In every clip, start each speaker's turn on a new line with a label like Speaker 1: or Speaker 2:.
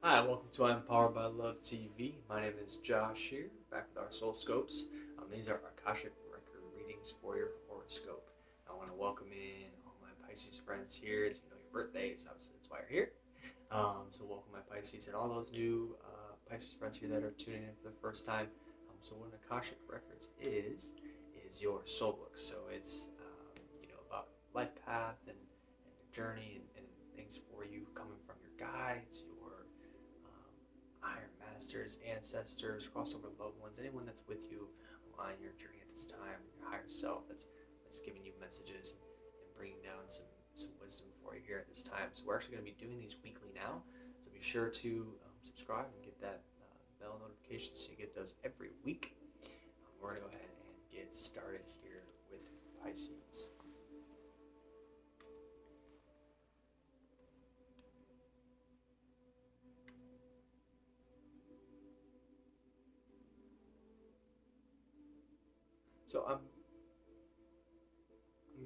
Speaker 1: Hi, welcome to I'm Powered by Love TV. My name is Josh here, back with our SOULSCOPES. These are Akashic record readings for your horoscope. I want to welcome in all my Pisces friends here. As you know, your birthdays, obviously that's why you're here. So welcome my Pisces and all those new Pisces friends here that are tuning in for the first time. So what an Akashic records is your soul book. So it's about life path and your journey and things for you coming from your guides, your higher masters, ancestors, crossover loved ones, anyone that's with you on your journey at this time, your higher self that's giving you messages and bringing down some wisdom for you here at this time. So we're actually going to be doing these weekly now. So be sure to subscribe and get that bell notification so you get those every week. We're going to go ahead and get started here with Pisces. So I'm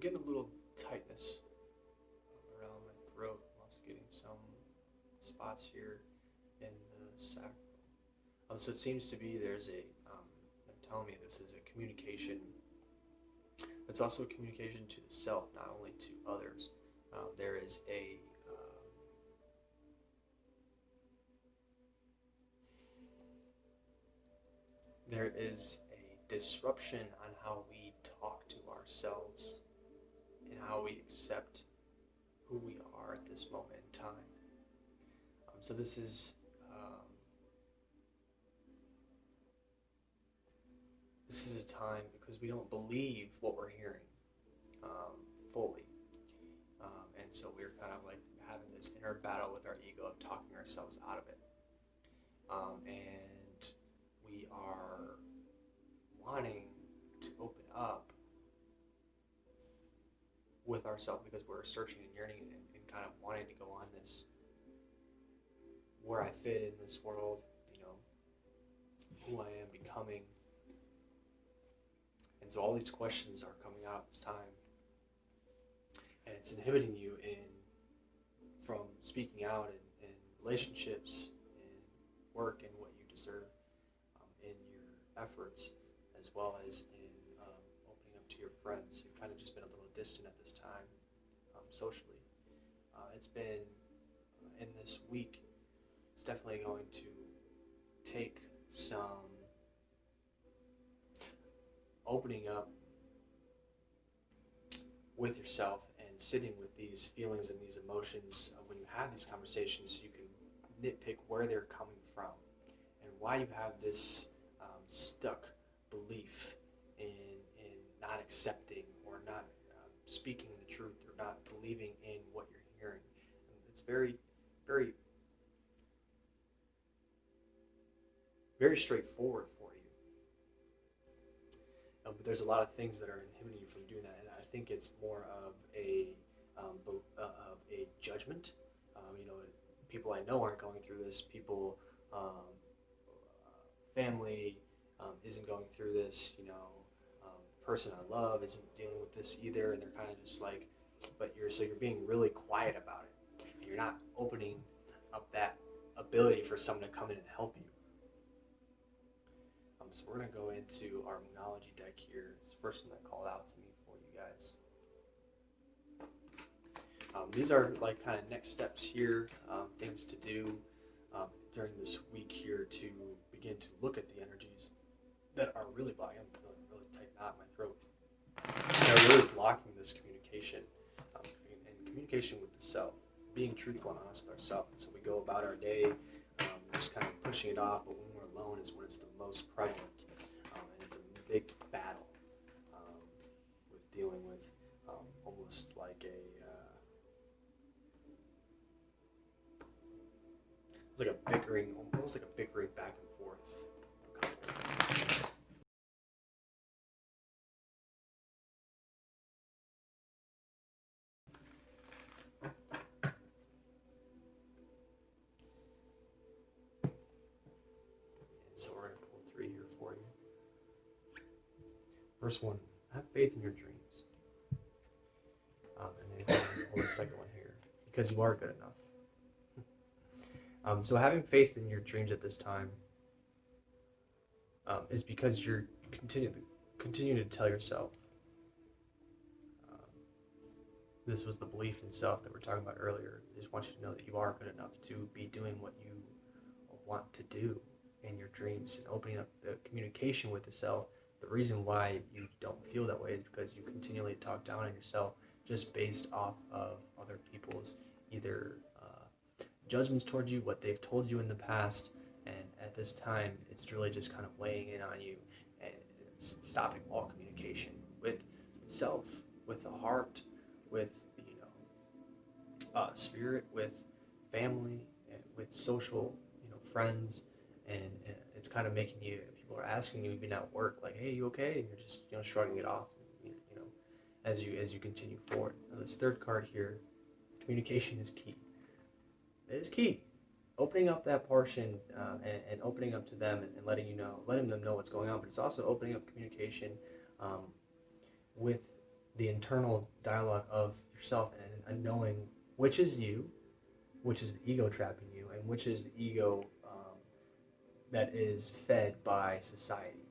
Speaker 1: getting a little tightness around my throat. I'm also getting some spots here in the sacral. So it seems to be there's they're telling me this is a communication. It's also a communication to the self, not only to others. There is a disruption on how we talk to ourselves and how we accept who we are at this moment in time. So this is a time because we don't believe what we're hearing fully, and so we're kind of like having this inner battle with our ego of talking ourselves out of it, and we are wanting to open up with ourselves because we're searching and yearning and kind of wanting to go on this where I fit in this world, who I am becoming. And so all these questions are coming out at this time, and it's inhibiting you from speaking out in relationships, in work, and what you deserve, in your efforts, as well as in opening up to your friends who've kind of just been a little distant at this time socially. It's been in this week. It's definitely going to take some opening up with yourself and sitting with these feelings and these emotions when you have these conversations. You can nitpick where they're coming from and why you have this stuck belief in not accepting or not speaking the truth or not believing in what you're hearing. And it's very, very, very straightforward for you. But there's a lot of things that are inhibiting you from doing that, and I think it's more of a judgment. People I know aren't going through this. People, family isn't going through this. The person I love isn't dealing with this either, and they're kind of just like, but you're being really quiet about it, and you're not opening up that ability for someone to come in and help you. So we're going to go into our Moonology deck here. It's the first one that called out to me for you guys. These are like kind of next steps here, things to do during this week here to begin to look at the energies that are really blocking. I'm feeling a really tight knot in my throat. They're really blocking this communication and communication with the self, being truthful and honest with ourselves. And so we go about our day just kind of pushing it off, but when we're alone is when it's the most prevalent, and it's a big battle with dealing with almost like it's like a bickering, almost like a bickering back and forth. So we're going to pull 3 here for you. First one, have faith in your dreams. And then hold the second one here, because you are good enough. So having faith in your dreams at this time is because you're continuing to tell yourself. This was the belief in self that we are talking about earlier. I just want you to know that you are good enough to be doing what you want to do in your dreams, and opening up the communication with the self. The reason why you don't feel that way is because you continually talk down on yourself just based off of other people's either judgments towards you, what they've told you in the past, and at this time it's really just kind of weighing in on you, and it's stopping all communication with self, with the heart, with spirit, with family, and with social friends, and it's kind of making you, people are asking you even at work, like, hey, you okay? And you're just shrugging it off, as you continue forward. Now, this third card here, communication is key. It is key. Opening up that portion and opening up to them, and letting them know what's going on, but it's also opening up communication with the internal dialogue of yourself, and knowing which is you, which is the ego trapping you, and which is the ego that is fed by society.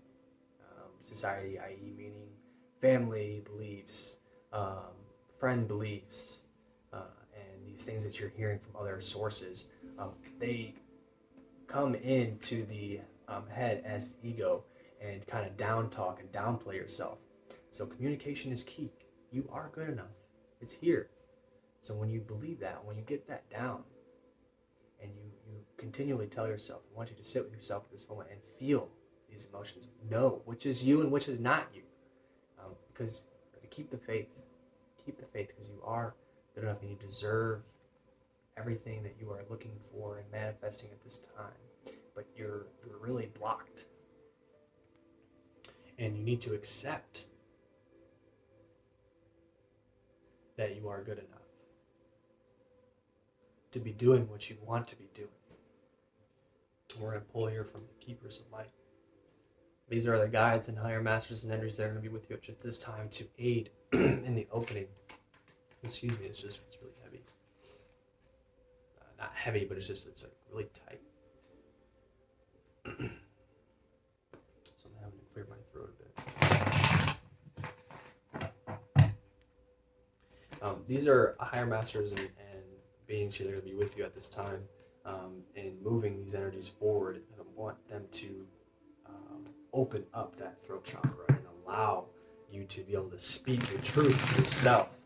Speaker 1: Society, i.e. meaning family beliefs, friend beliefs, and these things that you're hearing from other sources. They come into the head as the ego and kind of down talk and downplay yourself. So communication is key. You are good enough. It's here. So when you believe that, when you get that down, and you continually tell yourself, I want you to sit with yourself at this moment and feel these emotions. Know which is you and which is not you. Because keep the faith. Keep the faith, because you are good enough and you deserve everything that you are looking for and manifesting at this time. But you're really blocked. And you need to accept that you are good enough to be doing what you want to be doing. We're going to pull here from the Keepers of Light. These are the guides and higher masters and energies that are going to be with you at this time to aid in the opening. Excuse me, it's really heavy. Not heavy, but it's like really tight. So I'm having to clear my throat a bit. These are higher masters and beings here that are going to be with you at this time, and moving these energies forward. I want them to open up that throat chakra and allow you to be able to speak the truth to yourself,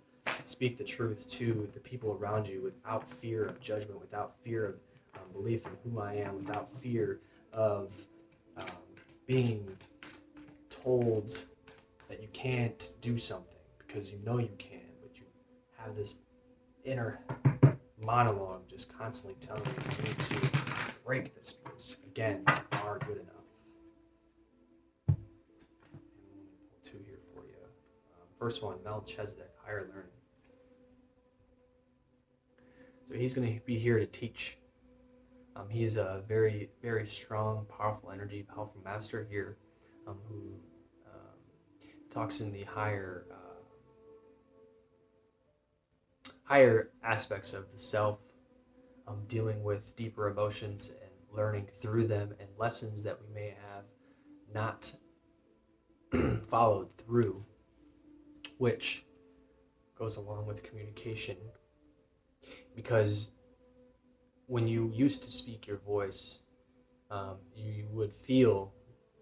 Speaker 1: speak the truth to the people around you without fear of judgment, without fear of belief in who I am, without fear of being told that you can't do something because you know you can, but you have this inner monologue just constantly telling you need to break this, because again, you are good enough. And I'm going to pull two here for you. First one, Melchizedek, higher learning. So he's going to be here to teach. He is a very, very strong, powerful energy, powerful master here, who talks in the higher aspects of the self, dealing with deeper emotions and learning through them, and lessons that we may have not followed through, which goes along with communication. Because when you used to speak your voice, you would feel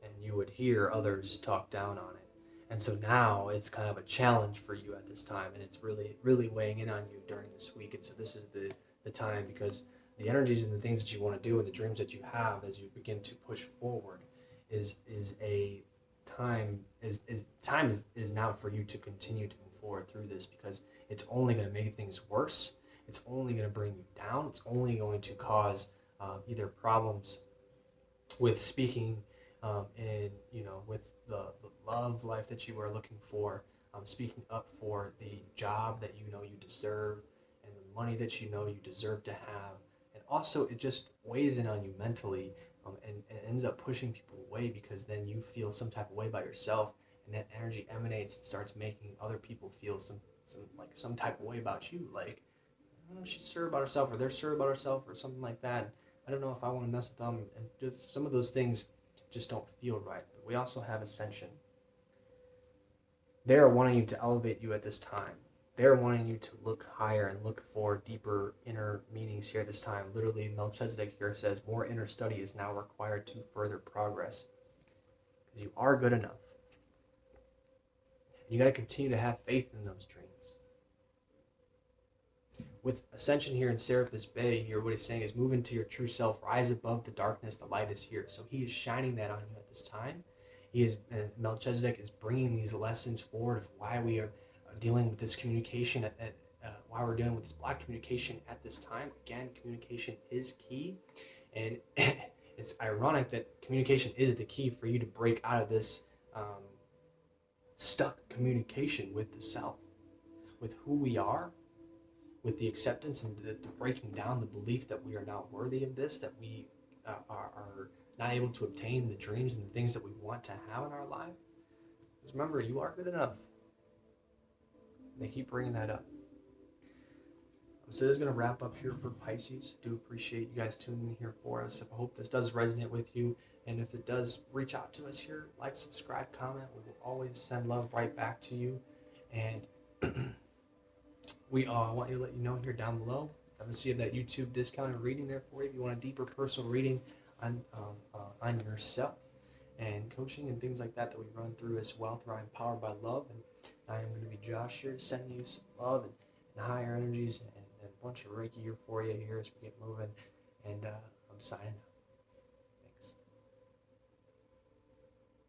Speaker 1: and you would hear others talk down on it. And so now it's kind of a challenge for you at this time, and it's really, really weighing in on you during this week. And so this is the time, because the energies and the things that you want to do and the dreams that you have as you begin to push forward is now for you to continue to move forward through this, because it's only going to make things worse. It's only going to bring you down. It's only going to cause either problems with speaking, and with the love life that you are looking for, speaking up for the job that you know you deserve, and the money that you know you deserve to have. And also it just weighs in on you mentally, and ends up pushing people away, because then you feel some type of way about yourself, and that energy emanates and starts making other people feel some type of way about you, like, she's sure about herself, or they're sure about herself, or something like that. I don't know if I want to mess with them, and just some of those things just don't feel right. But we also have ascension. They are wanting you to elevate you at this time. They're wanting you to look higher and look for deeper inner meanings here at this time. Literally, Melchizedek here says more inner study is now required to further progress. Because you are good enough. You got to continue to have faith in those dreams. With ascension here in Serapis Bay, here what he's saying is move into your true self, rise above the darkness, the light is here. So he is shining that on you at this time. Melchizedek is bringing these lessons forward of why we are dealing with this communication, why we're dealing with this block communication at this time. Again, communication is key, and it's ironic that communication is the key for you to break out of this stuck communication with the self, with who we are, with the acceptance and the breaking down the belief that we are not worthy of this, that we are not able to obtain the dreams and the things that we want to have in our life. Because remember, you are good enough. And they keep bringing that up. So this is going to wrap up here for Pisces. I do appreciate you guys tuning in here for us. I hope this does resonate with you. And if it does, reach out to us here. Like, subscribe, comment. We will always send love right back to you. And we want to let you know here down below. Obviously, you have that YouTube discounted reading there for you if you want a deeper personal reading on yourself and coaching and things like that we run through as well through Empowered by Love. And I am going to be Josh here, sending you some love and higher energies and a bunch of Reiki here for you here as we get moving. And I'm signing out.